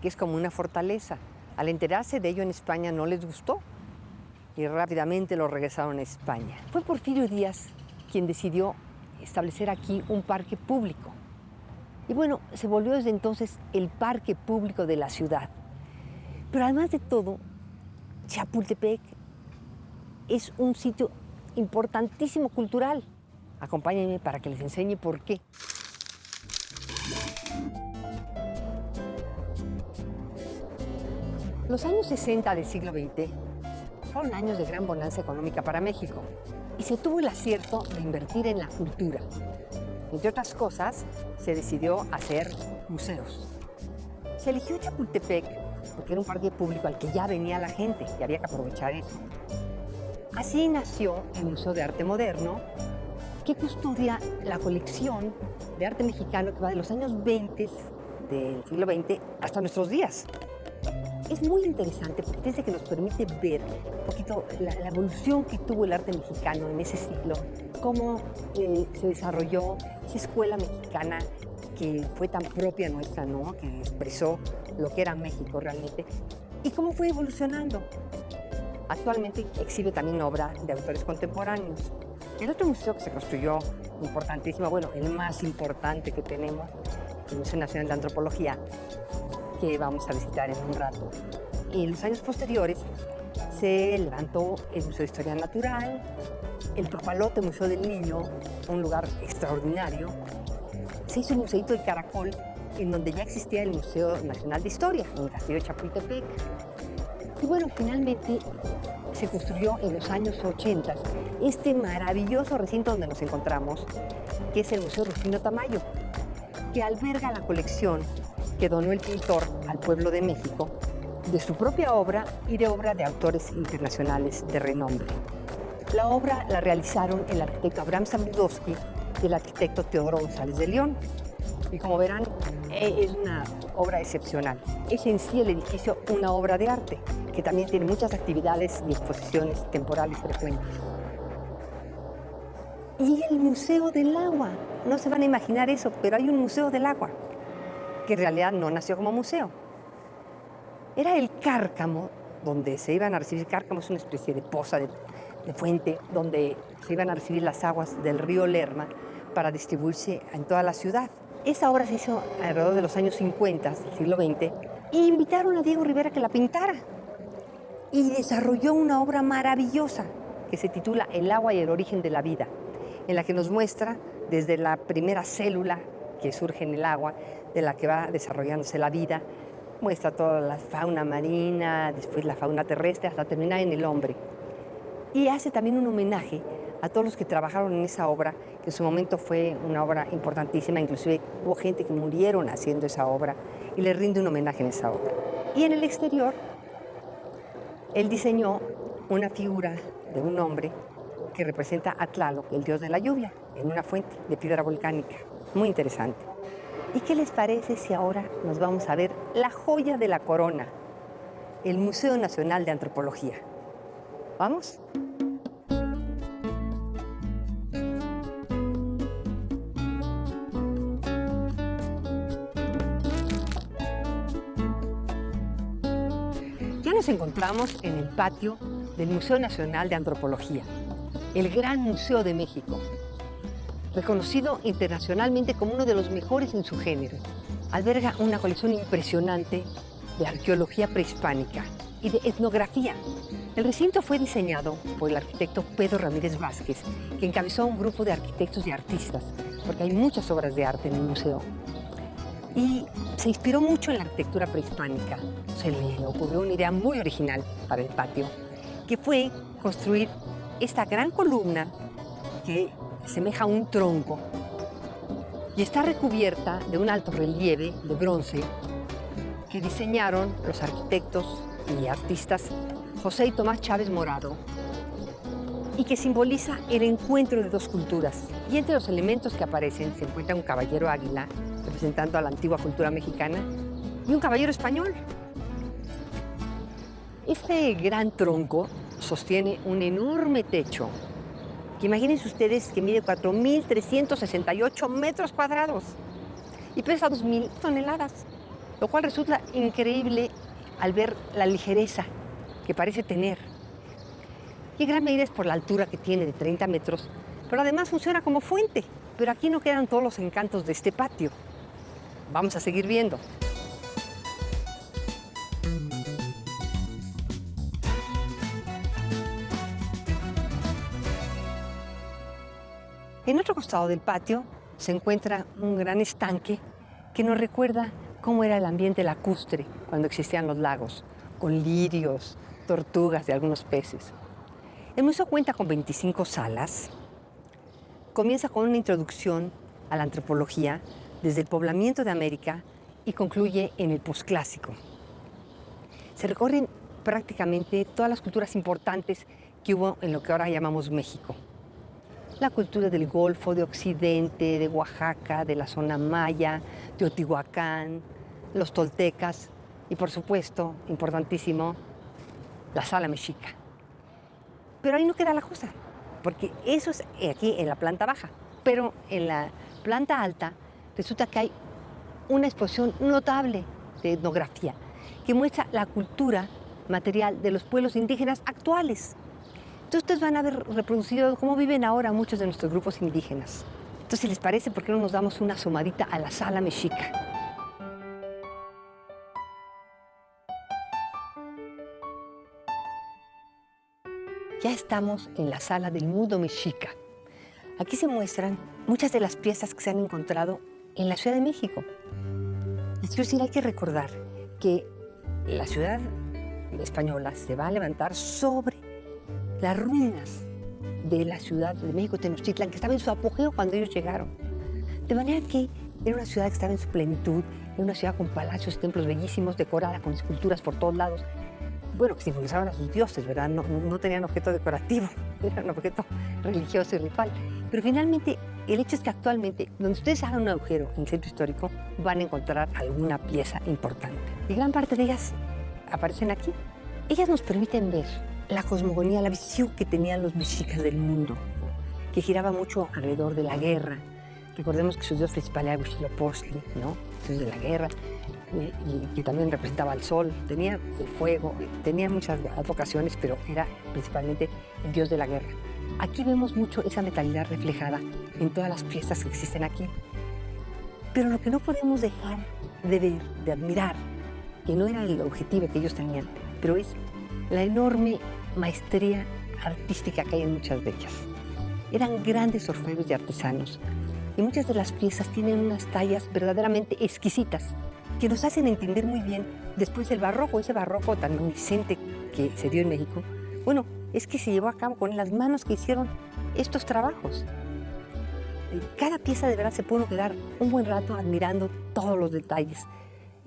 que es como una fortaleza. Al enterarse de ello en España no les gustó y rápidamente lo regresaron a España. Fue Porfirio Díaz quien decidió establecer aquí un parque público. Y bueno, se volvió desde entonces el parque público de la ciudad. Pero además de todo, Chapultepec es un sitio importantísimo cultural. Acompáñenme para que les enseñe por qué. Los años 60 del siglo XX fueron años de gran bonanza económica para México y se tuvo el acierto de invertir en la cultura. Entre otras cosas, se decidió hacer museos. Se eligió Chapultepec porque era un parque público al que ya venía la gente y había que aprovechar eso. Así nació el Museo de Arte Moderno, que custodia la colección de arte mexicano que va de los años 20 del siglo XX hasta nuestros días. Es muy interesante porque es que nos permite ver un poquito la evolución que tuvo el arte mexicano en ese siglo, cómo se desarrolló esa escuela mexicana que fue tan propia nuestra, ¿no? Que expresó lo que era México realmente, y cómo fue evolucionando. Actualmente exhibe también obra de autores contemporáneos. El otro museo que se construyó, importantísimo, bueno, el más importante que tenemos, el Museo Nacional de Antropología, que vamos a visitar en un rato. En los años posteriores se levantó el Museo de Historia Natural, el Papalote Museo del Niño, un lugar extraordinario. Se hizo el Museito del Caracol, en donde ya existía el Museo Nacional de Historia, en el Castillo de Chapultepec. Y bueno, finalmente se construyó en los años 80 este maravilloso recinto donde nos encontramos, que es el Museo Rufino Tamayo, que alberga la colección que donó el pintor al pueblo de México de su propia obra y de obra de autores internacionales de renombre. La obra la realizaron el arquitecto Abraham Sabludowski y el arquitecto Teodoro González de León. Y como verán, es una obra excepcional. Es en sí el edificio una obra de arte, que también tiene muchas actividades y exposiciones temporales frecuentes. Y el Museo del Agua. No se van a imaginar eso, pero hay un Museo del Agua, que en realidad no nació como museo. Era el Cárcamo, donde se iban a recibir, Cárcamo es una especie de poza, de fuente, donde se iban a recibir las aguas del río Lerma para distribuirse en toda la ciudad. Esa obra se hizo alrededor de los años 50 del siglo XX e invitaron a Diego Rivera que la pintara. Y desarrolló una obra maravillosa que se titula El agua y el origen de la vida, en la que nos muestra desde la primera célula que surge en el agua, de la que va desarrollándose la vida, muestra toda la fauna marina, después la fauna terrestre, hasta terminar en el hombre. Y hace también un homenaje a todos los que trabajaron en esa obra, que en su momento fue una obra importantísima, inclusive hubo gente que murieron haciendo esa obra, y le rinde un homenaje en esa obra. Y en el exterior, él diseñó una figura de un hombre que representa a Tlaloc, el dios de la lluvia, en una fuente de piedra volcánica. Muy interesante. ¿Y qué les parece si ahora nos vamos a ver la joya de la corona, el Museo Nacional de Antropología? ¿Vamos? Ya nos encontramos en el patio del Museo Nacional de Antropología, el Gran Museo de México, reconocido internacionalmente como uno de los mejores en su género. Alberga una colección impresionante de arqueología prehispánica y de etnografía. El recinto fue diseñado por el arquitecto Pedro Ramírez Vázquez, que encabezó un grupo de arquitectos y artistas, porque hay muchas obras de arte en el museo. Y se inspiró mucho en la arquitectura prehispánica. Se le ocurrió una idea muy original para el patio, que fue construir esta gran columna que semeja a un tronco y está recubierta de un alto relieve de bronce que diseñaron los arquitectos y artistas José y Tomás Chávez Morado y que simboliza el encuentro de dos culturas. Y entre los elementos que aparecen se encuentra un caballero águila, representando a la antigua cultura mexicana, y un caballero español. Este gran tronco sostiene un enorme techo, que imagínense ustedes que mide 4.368 metros cuadrados y pesa 2.000 toneladas, lo cual resulta increíble al ver la ligereza que parece tener. Y en gran medida es por la altura que tiene de 30 metros, pero además funciona como fuente. Pero aquí no quedan todos los encantos de este patio. Vamos a seguir viendo. En otro costado del patio se encuentra un gran estanque que nos recuerda cómo era el ambiente lacustre cuando existían los lagos, con lirios, tortugas y algunos peces. El museo cuenta con 25 salas. Comienza con una introducción a la antropología desde el poblamiento de América y concluye en el posclásico. Se recorren prácticamente todas las culturas importantes que hubo en lo que ahora llamamos México. La cultura del Golfo, de Occidente, de Oaxaca, de la zona maya, de Teotihuacán, los toltecas y, por supuesto, importantísimo, la sala mexica. Pero ahí no queda la cosa, porque eso es aquí en la planta baja. Pero en la planta alta resulta que hay una exposición notable de etnografía que muestra la cultura material de los pueblos indígenas actuales. Entonces ustedes van a ver reproducido cómo viven ahora muchos de nuestros grupos indígenas. Entonces, si les parece, ¿por qué no nos damos una asomadita a la sala mexica? Ya estamos en la sala del mundo mexica. Aquí se muestran muchas de las piezas que se han encontrado en la Ciudad de México. Les quiero decir, hay que recordar que la ciudad española se va a levantar sobre las ruinas de la Ciudad de México, Tenochtitlan, que estaba en su apogeo cuando ellos llegaron. De manera que era una ciudad que estaba en su plenitud, era una ciudad con palacios, templos bellísimos, decorada con esculturas por todos lados. Bueno, que simbolizaban a sus dioses, ¿verdad? No tenían objeto decorativo, eran objeto religioso y ritual. Pero finalmente, el hecho es que actualmente, donde ustedes hagan un agujero en el centro histórico, van a encontrar alguna pieza importante. Y gran parte de ellas aparecen aquí. Ellas nos permiten ver la cosmogonía, la visión que tenían los mexicas del mundo, que giraba mucho alrededor de la guerra. Recordemos que su dios principal era Huitzilopochtli, ¿no? Dios de la guerra, y que también representaba al sol, tenía el fuego, tenía muchas advocaciones, pero era principalmente el dios de la guerra. Aquí vemos mucho esa metalidad reflejada en todas las piezas que existen aquí. Pero lo que no podemos dejar de ver, de admirar, que no era el objetivo que ellos tenían, pero es la enorme maestría artística que hay en muchas de ellas. Eran grandes orfebres y artesanos, y muchas de las piezas tienen unas tallas verdaderamente exquisitas, que nos hacen entender muy bien después el barroco, ese barroco tan magnificente que se dio en México. Bueno, es que se llevó a cabo con las manos que hicieron estos trabajos. Cada pieza de verdad se puede quedar un buen rato admirando todos los detalles,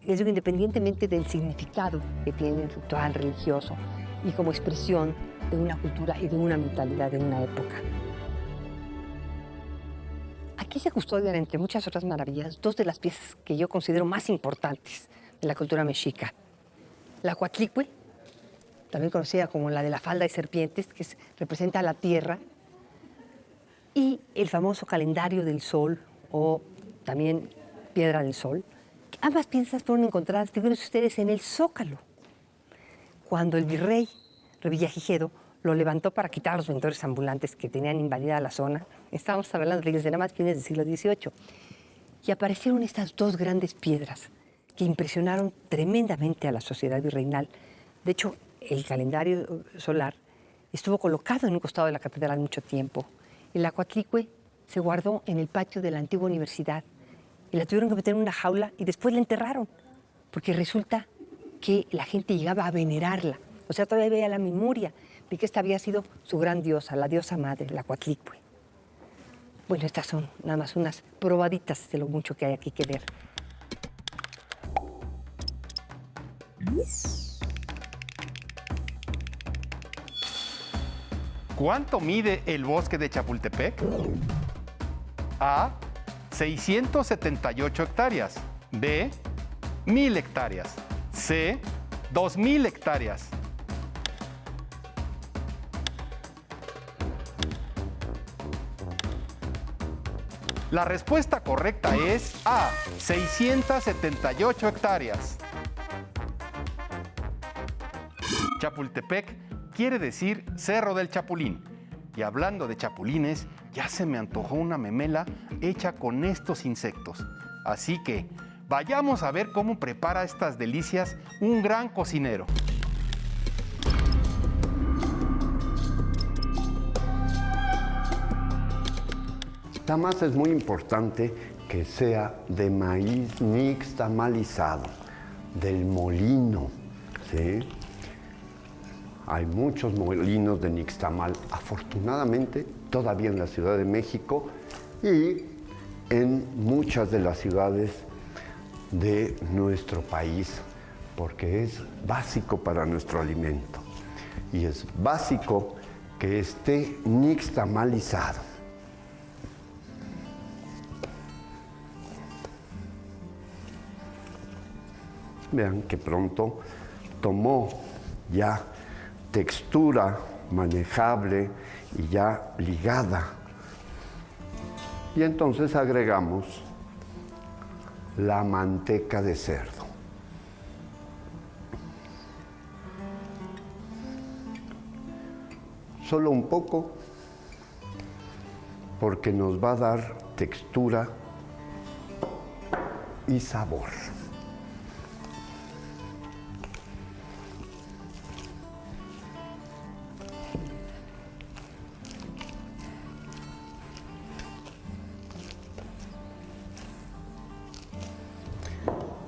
les digo, independientemente del significado que tiene el ritual religioso y como expresión de una cultura y de una mentalidad de una época. Aquí se custodian, entre muchas otras maravillas, dos de las piezas que yo considero más importantes de la cultura mexica. La Coatlicue, también conocida como la de la falda de serpientes, que representa la tierra, y el famoso calendario del sol, o también piedra del sol. Ambas piezas fueron encontradas, fíjense ustedes, en el Zócalo, cuando el virrey Revillagigedo lo levantó para quitar a los vendedores ambulantes que tenían invadida la zona. Estábamos hablando de nada más fines del siglo XVIII. Y aparecieron estas dos grandes piedras que impresionaron tremendamente a la sociedad virreinal. De hecho, el calendario solar estuvo colocado en un costado de la catedral mucho tiempo. Y la Coatlicue se guardó en el patio de la antigua universidad. Y la tuvieron que meter en una jaula y después la enterraron, porque resulta que la gente llegaba a venerarla. O sea, todavía veía la memoria de que esta había sido su gran diosa, la diosa madre, la Coatlicue. Bueno, estas son nada más unas probaditas de lo mucho que hay aquí que ver. ¿Cuánto mide el bosque de Chapultepec? A. 678 hectáreas. B. 1000 hectáreas. C. 2000 hectáreas. La respuesta correcta es A. 678 hectáreas. Chapultepec quiere decir Cerro del Chapulín. Y hablando de chapulines, ya se me antojó una memela hecha con estos insectos. Así que vayamos a ver cómo prepara estas delicias un gran cocinero. Además es muy importante que sea de maíz nixtamalizado, del molino, ¿sí? Hay muchos molinos de nixtamal, afortunadamente todavía en la Ciudad de México y en muchas de las ciudades de nuestro país, porque es básico para nuestro alimento y es básico que esté nixtamalizado. Vean que pronto tomó ya textura manejable y ya ligada. Y entonces agregamos la manteca de cerdo. Solo un poco, porque nos va a dar textura y sabor.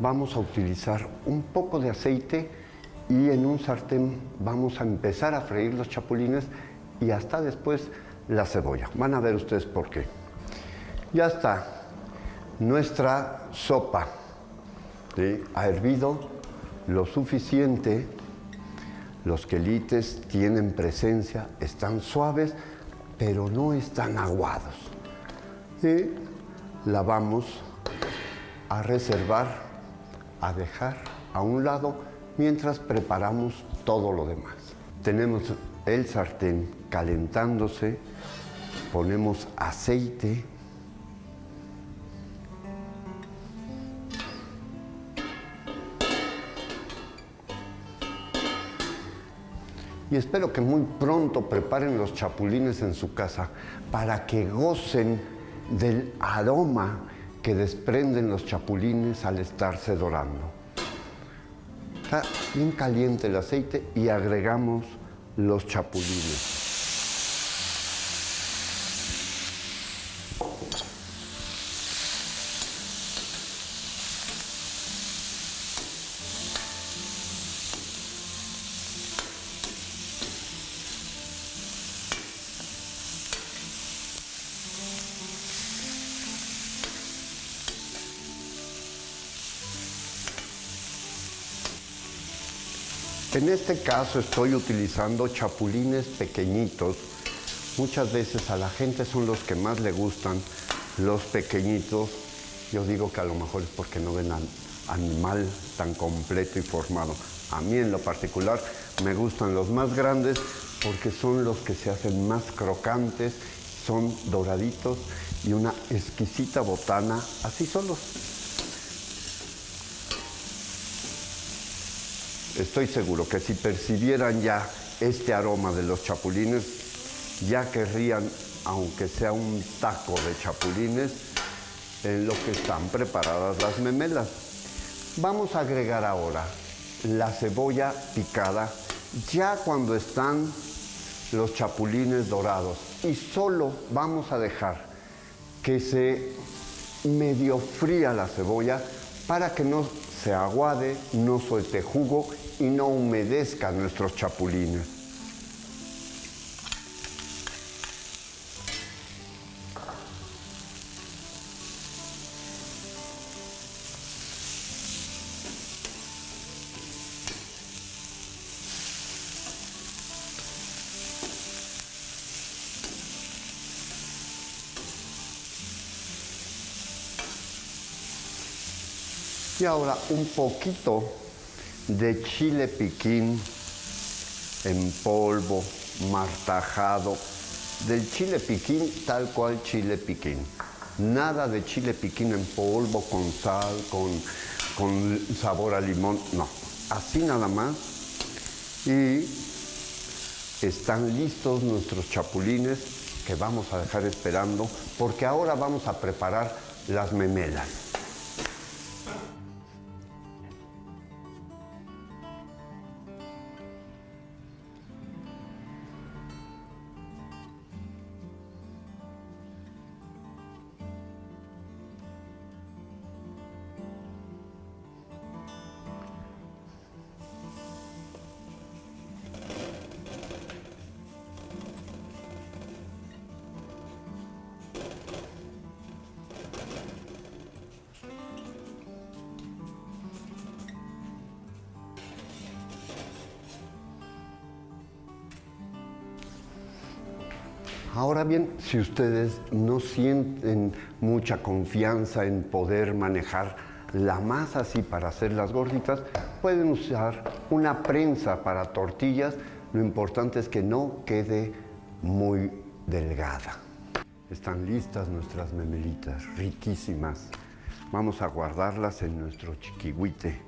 Vamos a utilizar un poco de aceite y en un sartén vamos a empezar a freír los chapulines y hasta después la cebolla. Van a ver ustedes por qué. Ya está nuestra sopa, ¿sí? Ha hervido lo suficiente, los quelites tienen presencia, están suaves, pero no están aguados. Y la vamos a reservar, a dejar a un lado mientras preparamos todo lo demás. Tenemos el sartén calentándose, ponemos aceite, y espero que muy pronto preparen los chapulines en su casa para que gocen del aroma que desprenden los chapulines al estarse dorando. Está bien caliente el aceite y agregamos los chapulines. En este caso estoy utilizando chapulines pequeñitos. Muchas veces a la gente son los que más le gustan los pequeñitos. Yo digo que a lo mejor es porque no ven al animal tan completo y formado. A mí en lo particular me gustan los más grandes porque son los que se hacen más crocantes, son doraditos y una exquisita botana así solos. Estoy seguro que si percibieran ya este aroma de los chapulines, ya querrían, aunque sea un taco de chapulines, en lo que están preparadas las memelas. Vamos a agregar ahora la cebolla picada, ya cuando están los chapulines dorados. Y solo vamos a dejar que se medio fría la cebolla para que no se aguade, no suelte jugo y no humedezca nuestros chapulines. Y ahora un poquito de chile piquín en polvo, martajado. Del chile piquín, tal cual chile piquín. Nada de chile piquín en polvo, con sal, con sabor a limón. No, así nada más. Y están listos nuestros chapulines que vamos a dejar esperando, porque ahora vamos a preparar las memelas. Ahora bien, si ustedes no sienten mucha confianza en poder manejar la masa así para hacer las gorditas, pueden usar una prensa para tortillas. Lo importante es que no quede muy delgada. Están listas nuestras memelitas, riquísimas. Vamos a guardarlas en nuestro chiquihuite.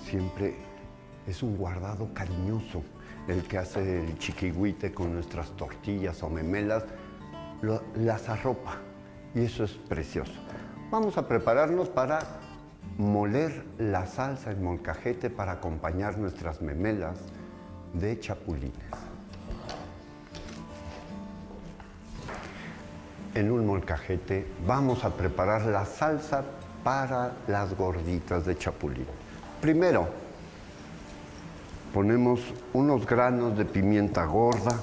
Siempre es un guardado cariñoso el que hace el chiquihuite con nuestras tortillas o memelas, las arropa, y eso es precioso. Vamos a prepararnos para moler la salsa en molcajete para acompañar nuestras memelas de chapulines. En un molcajete vamos a preparar la salsa para las gorditas de chapulín. Primero, ponemos unos granos de pimienta gorda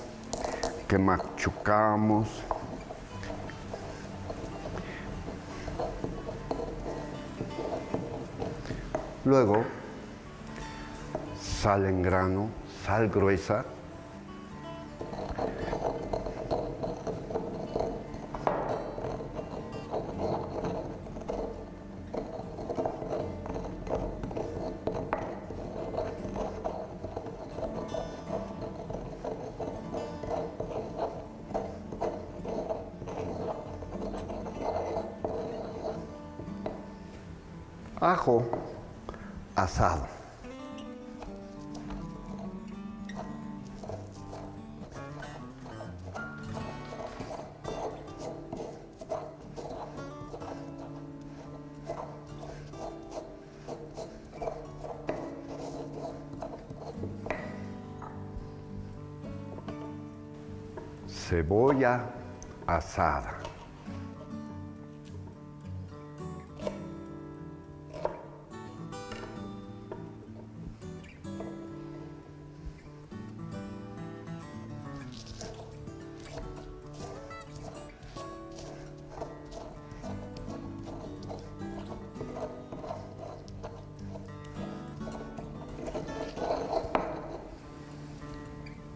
que machucamos. Luego, sal en grano, sal gruesa. Ajo asado. Cebolla asada.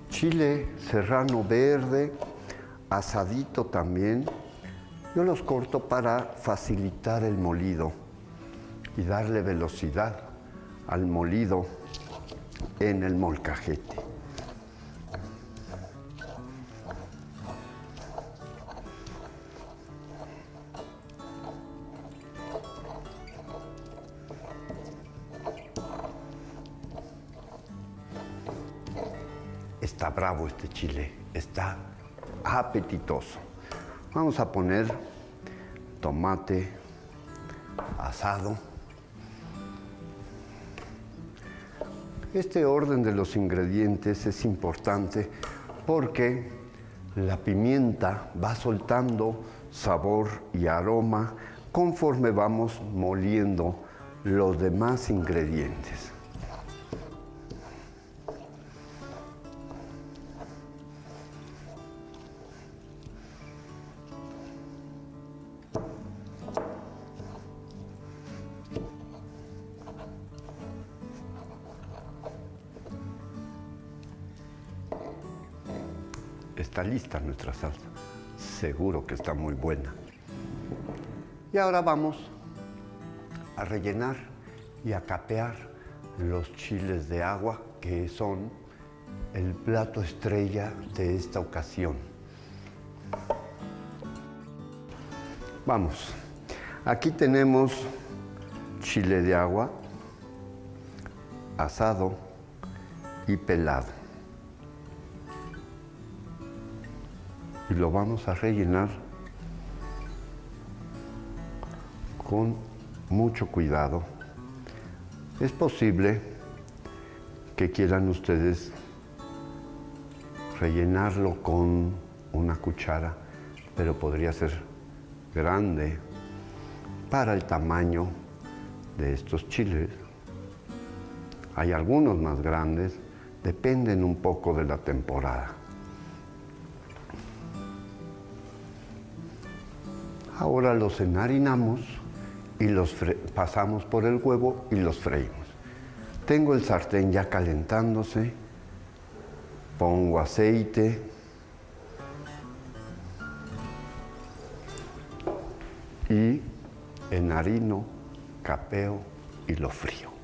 Chile serrano verde, asadito también. Yo los corto para facilitar el molido y darle velocidad al molido en el molcajete. Está bravo este chile, está apetitoso. Vamos a poner tomate asado. Este orden de los ingredientes es importante porque la pimienta va soltando sabor y aroma conforme vamos moliendo los demás ingredientes. Está lista nuestra salsa. Seguro que está muy buena. Y ahora vamos a rellenar y a capear los chiles de agua, que son el plato estrella de esta ocasión. Vamos, aquí tenemos chile de agua, asado y pelado. Y lo vamos a rellenar con mucho cuidado. Es posible que quieran ustedes rellenarlo con una cuchara, pero podría ser grande para el tamaño de estos chiles. Hay algunos más grandes, dependen un poco de la temporada. Ahora los enharinamos y los pasamos por el huevo y los freímos. Tengo el sartén ya calentándose, pongo aceite, y enharino, capeo y lo frío.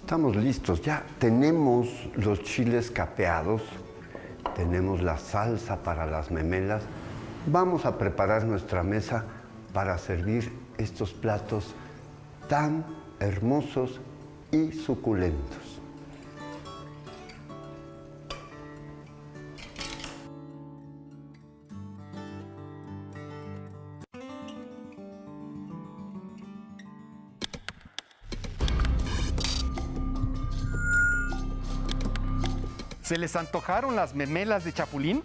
Estamos listos, ya tenemos los chiles capeados, tenemos la salsa para las memelas. Vamos a preparar nuestra mesa para servir estos platos tan hermosos y suculentos. ¿Se les antojaron las memelas de chapulín?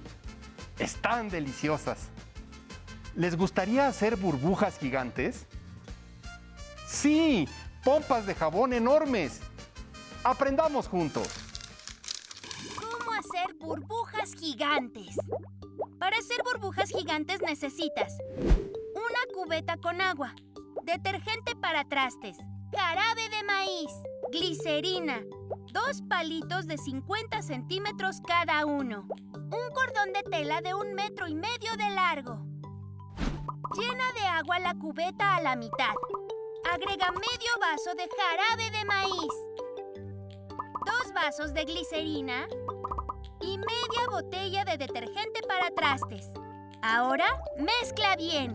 Están deliciosas. ¿Les gustaría hacer burbujas gigantes? Sí, pompas de jabón enormes. Aprendamos juntos. ¿Cómo hacer burbujas gigantes? Para hacer burbujas gigantes necesitas una cubeta con agua, detergente para trastes, jarabe de maíz, glicerina, 2 palitos de 50 centímetros cada uno, un cordón de tela de 1,5 metros de largo. Llena de agua la cubeta a la mitad. Agrega medio vaso de jarabe de maíz, 2 vasos de glicerina y media botella de detergente para trastes. Ahora mezcla bien.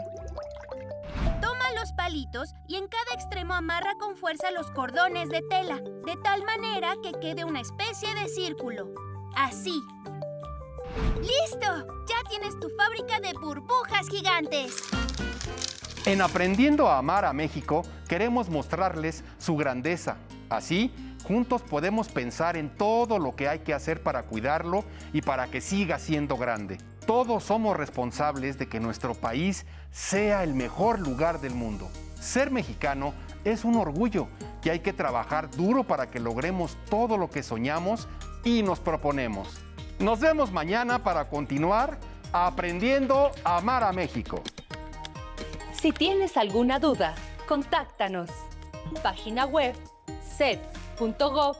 Toma los palitos y en cada extremo amarra con fuerza los cordones de tela, de tal manera que quede una especie de círculo. Así. ¡Listo! Ya tienes tu fábrica de burbujas gigantes. En Aprendiendo a Amar a México, queremos mostrarles su grandeza. Así, juntos podemos pensar en todo lo que hay que hacer para cuidarlo y para que siga siendo grande. Todos somos responsables de que nuestro país sea el mejor lugar del mundo. Ser mexicano es un orgullo y hay que trabajar duro para que logremos todo lo que soñamos y nos proponemos. Nos vemos mañana para continuar aprendiendo a amar a México. Si tienes alguna duda, contáctanos. Página web cep.gov.mx.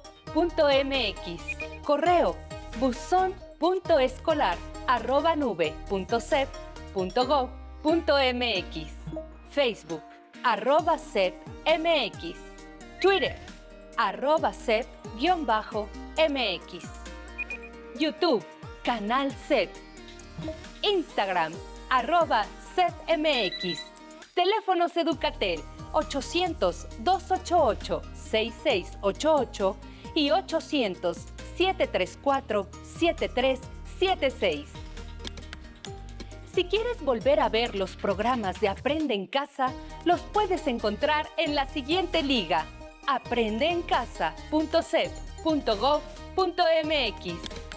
Correo buzon.escolar@nube.cep.gov.mx. Facebook @CEPMX. Twitter @CEP_MX. YouTube Canal CEP. Instagram @CEPMX. Teléfonos Educatel 800-288-6688 y 800-734-7376. Si quieres volver a ver los programas de Aprende en Casa, los puedes encontrar en la siguiente liga: aprendeencasa.cep.gov.mx.